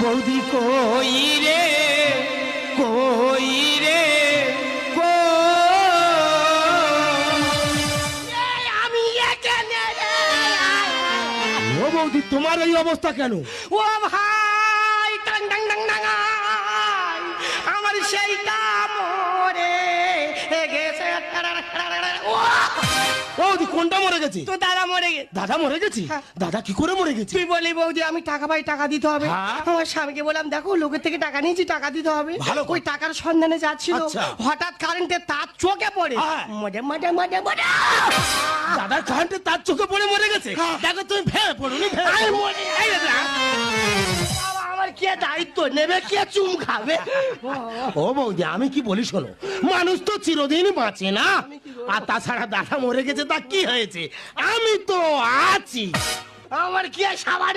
বৌদি কই রে কই রে আমি এখানে রে। ও বৌদি তোমার এই অবস্থা কেন? ও ভাই tongue tongue tongue tongue I, আমার সেই কামড়ে গেছে। ও বৌদি কোনটা মরে গেছে? তো দাদা মরে গেছে। দাদা মরে গেছে? হ্যাঁ। দাদা কি করে মরে গেছে? তুই বলি বৌদি আমি টাকা পাই, টাকা দিতে হবে। হ্যাঁ। আমার স্বামীকে বললাম দেখো লোকের থেকে টাকা নিয়েছি, টাকা দিতে হবে। ভালো কথা। ওই টাকার সন্ধানে যাচ্ছিল, আচ্ছা। হঠাৎ কারেন্টের তার চোখে পড়ে হ্যাঁ। মজা মজা মজা মজা দাদার কারেন্টে তার চোখে পড়ে মরে গেছে? হ্যাঁ। দেখো তুমি ভেবে পড়ুনি, ভেবে আমি পড়ো। মরে এই দাদা। বাবা, আমার কে দায়িত্ব নেবে, কে চুম খাবে? ও বৌদি আমি কি বলি শোনো, মানুষ তো চিরদিন বাঁচে না। আর তাছাড়া দাদা মরে গেছে তা কি হয়েছে, আমি তো আছি। আমার কি সাবান